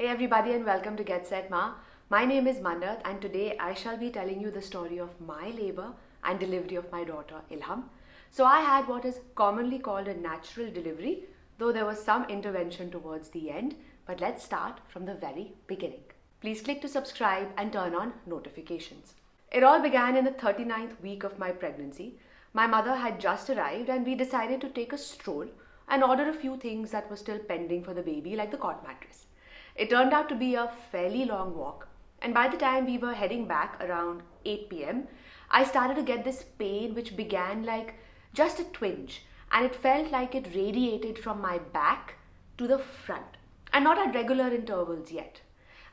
everybody and welcome to Get Set Ma. My name is Manat and today I shall be telling you the story of my labor and delivery of my daughter Ilham. So I had what is commonly called a natural delivery, though there was some intervention towards the end, but let's start from the very beginning. Please click to subscribe and turn on notifications. It all began in the 39th week of my pregnancy. My mother had just arrived and we decided to take a stroll and order a few things that were still pending for the baby, like the cot mattress. It turned out to be a fairly long walk, and by the time we were heading back around 8 pm, I started to get this pain which began like just a twinge, and it felt like it radiated from my back to the front, and not at regular intervals yet.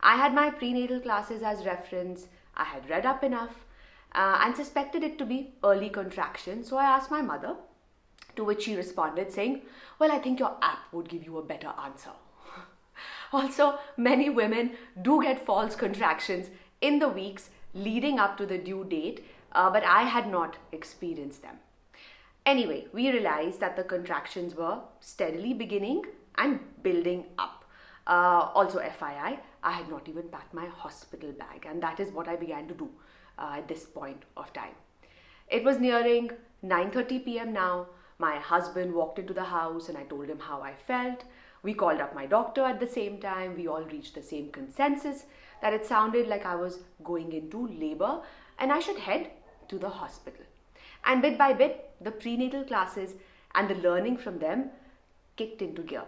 I had my prenatal classes as reference, I had read up enough, and suspected it to be early contraction, so I asked my mother, to which she responded saying, "Well, I think your app would give you a better answer." Also, many women do get false contractions in the weeks leading up to the due date, but I had not experienced them. Anyway, we realized that the contractions were steadily beginning and building up. Also, FYI, I had not even packed my hospital bag, and that is what I began to do at this point of time. It was nearing 9:30 p.m. now. My husband walked into the house and I told him how I felt. We called up my doctor at the same time. We all reached the same consensus that it sounded like I was going into labor and I should head to the hospital. And bit by bit, the prenatal classes and the learning from them kicked into gear.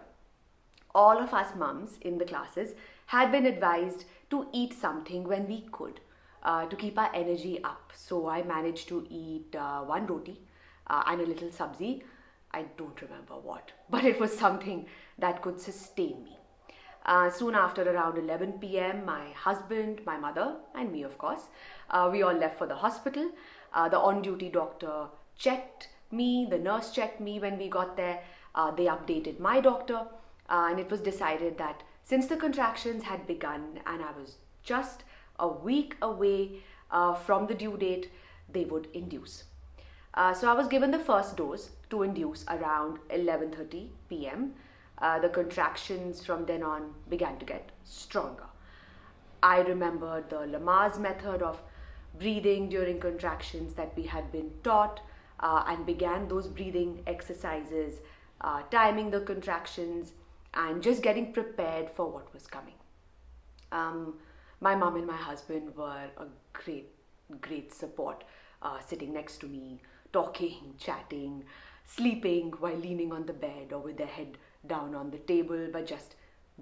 All of us mums in the classes had been advised to eat something when we could to keep our energy up. So I managed to eat one roti and a little sabzi. I don't remember what, but it was something that could sustain me. Soon after, around 11 p.m., my husband, my mother, and me, of course, we all left for the hospital. The on-duty doctor checked me, the nurse checked me when we got there. They updated my doctor, and it was decided that since the contractions had begun and I was just a week away from the due date, they would induce. So I was given the first dose to induce around 11:30 p.m. The contractions from then on began to get stronger. I remembered the Lamaze method of breathing during contractions that we had been taught and began those breathing exercises, timing the contractions and just getting prepared for what was coming. My mom and my husband were a great support, sitting next to me, talking, chatting, sleeping while leaning on the bed or with their head down on the table, but just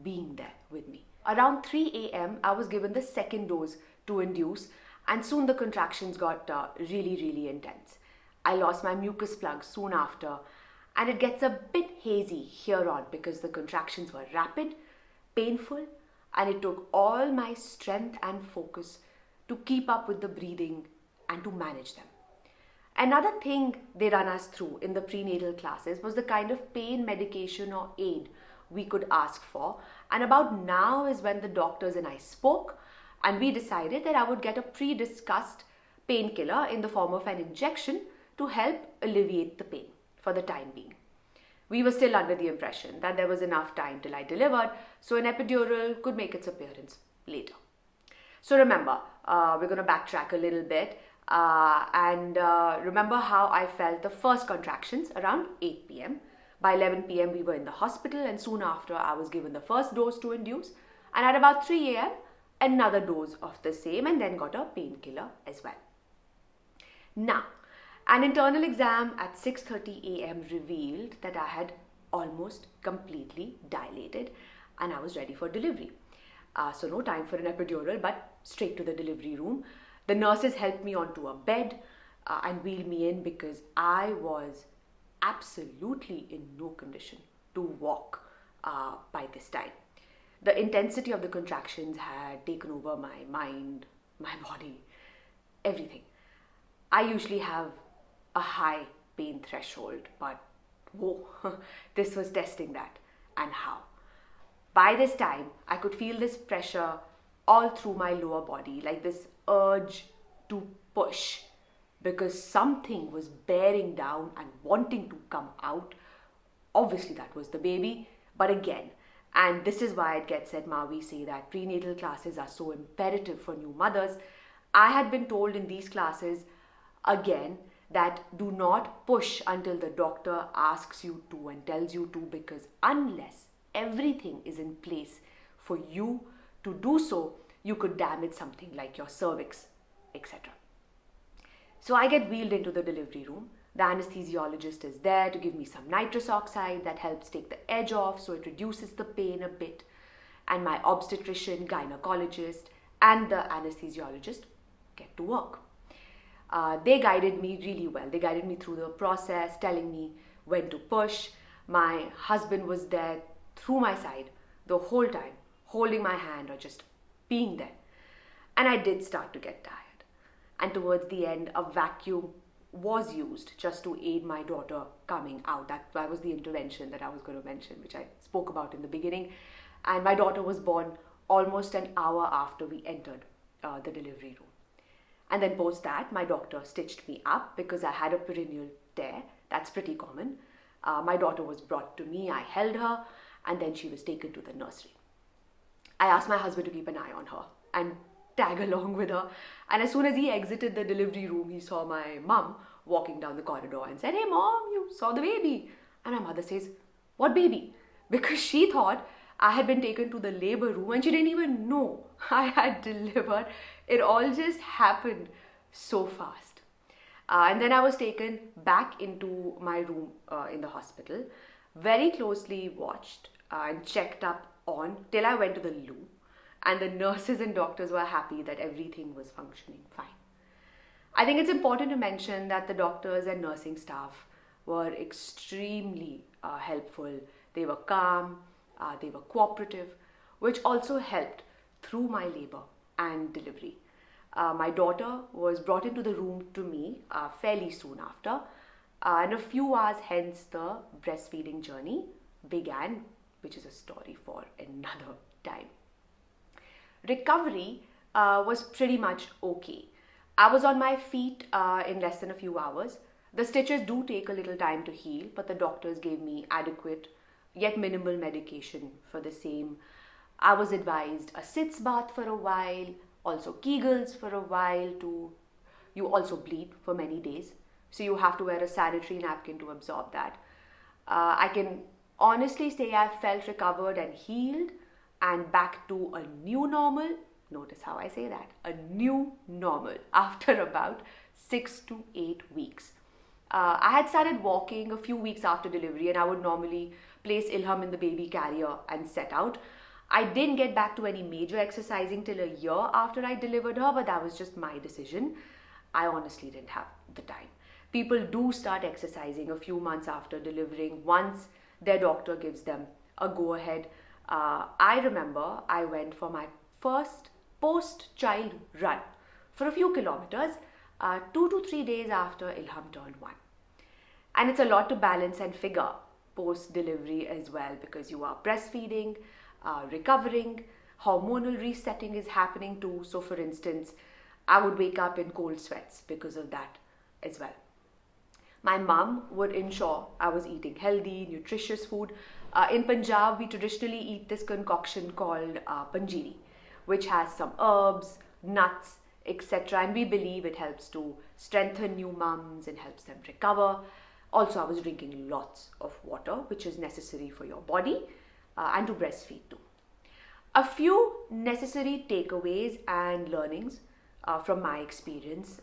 being there with me. Around 3 a.m., I was given the second dose to induce, and soon the contractions got really intense. I lost my mucus plug soon after, and it gets a bit hazy here on because the contractions were rapid, painful, and it took all my strength and focus to keep up with the breathing and to manage them. Another thing they run us through in the prenatal classes was the kind of pain medication or aid we could ask for. And about now is when the doctors and I spoke and we decided that I would get a pre-discussed painkiller in the form of an injection to help alleviate the pain for the time being. We were still under the impression that there was enough time till I delivered, so an epidural could make its appearance later. So remember, we're going to backtrack a little bit. And remember how I felt the first contractions around 8 p.m. By 11 p.m. we were in the hospital, and soon after I was given the first dose to induce, and at about 3 a.m. another dose of the same, and then got a painkiller as well. Now, an internal exam at 6:30 a.m. revealed that I had almost completely dilated and I was ready for delivery. So no time for an epidural, but straight to the delivery room. The nurses helped me onto a bed and wheeled me in because I was absolutely in no condition to walk by this time. The intensity of the contractions had taken over my mind, my body, everything. I usually have a high pain threshold, but whoa, this was testing that, and how. By this time, I could feel this pressure all through my lower body, like this urge to push, because something was bearing down and wanting to come out. Obviously, that was the baby, but again, And this is why at Get Set Ma we say that prenatal classes are so imperative for new mothers. I had been told in these classes again that do not push until the doctor asks you to and tells you to, because unless everything is in place for you to do so, you could damage something like your cervix, etc. So I get wheeled into the delivery room. The anesthesiologist is there to give me some nitrous oxide that helps take the edge off, so it reduces the pain a bit. And my obstetrician, gynecologist, and the anesthesiologist get to work. They guided me really well. They guided me through the process, telling me when to push. My husband was there through my side the whole time, holding my hand or just being there. And I did start to get tired. And towards the end, a vacuum was used just to aid my daughter coming out. That was the intervention that I was going to mention, which I spoke about in the beginning. And my daughter was born almost an hour after we entered the delivery room. And then post that, my doctor stitched me up because I had a perineal tear. That's pretty common. My daughter was brought to me, I held her, and then she was taken to the nursery. I asked my husband to keep an eye on her and tag along with her. And as soon as he exited the delivery room, he saw my mum walking down the corridor and said, "Hey mom, you saw the baby." And my mother says, "What baby?" Because she thought I had been taken to the labor room and she didn't even know I had delivered. It all just happened so fast. And then I was taken back into my room in the hospital, very closely watched and checked up on till I went to the loo. And the nurses and doctors were happy that everything was functioning fine. I think it's important to mention that the doctors and nursing staff were extremely helpful. They were calm, they were cooperative, which also helped through my labor and delivery. My daughter was brought into the room to me fairly soon after, and a few hours hence the breastfeeding journey began, which is a story for another time. Recovery was pretty much okay. I was on my feet in less than a few hours. The stitches do take a little time to heal, but the doctors gave me adequate yet minimal medication for the same. I was advised a sitz bath for a while, also Kegels for a while. You also bleed for many days, so you have to wear a sanitary napkin to absorb that. I can honestly say I felt recovered and healed and back to a new normal. Notice how I say that, a new normal, after about 6 to 8 weeks. I had started walking a few weeks after delivery, and I would normally place Ilham in the baby carrier and set out. I didn't get back to any major exercising till a year after I delivered her, but that was just my decision. I honestly didn't have the time. People do start exercising a few months after delivering once their doctor gives them a go-ahead. I remember I went for my first post-child run for a few kilometers 2 to 3 days after Ilham turned 1. And it's a lot to balance and figure post-delivery as well, because you are breastfeeding, recovering, hormonal resetting is happening too. So for instance, I would wake up in cold sweats because of that as well. My mum would ensure I was eating healthy, nutritious food. In Punjab, we traditionally eat this concoction called panjiri, which has some herbs, nuts, etc. And we believe it helps to strengthen new mums and helps them recover. Also, I was drinking lots of water, which is necessary for your body and to breastfeed too. A few necessary takeaways and learnings from my experience.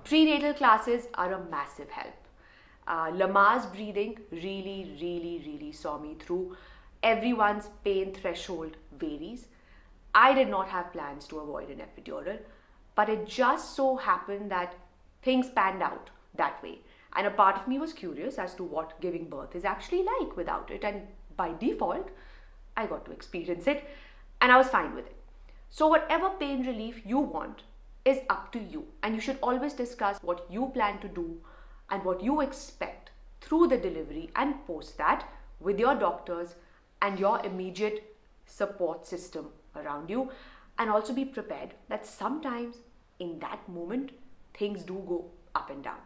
Prenatal classes are a massive help. Lamaze breathing really saw me through. Everyone's pain threshold varies. I did not have plans to avoid an epidural, but it just so happened that things panned out that way. And a part of me was curious as to what giving birth is actually like without it. And by default, I got to experience it and I was fine with it. So whatever pain relief you want is up to you. And you should always discuss what you plan to do and what you expect through the delivery and post that with your doctors and your immediate support system around you. And also be prepared that sometimes in that moment, things do go up and down.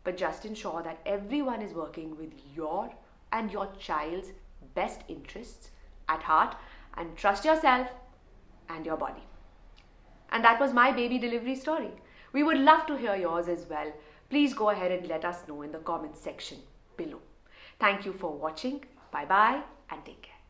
But just ensure that everyone is working with your and your child's best interests at heart and trust yourself and your body. And that was my baby delivery story. We would love to hear yours as well. Please go ahead and let us know in the comments section below. Thank you for watching. Bye bye and take care.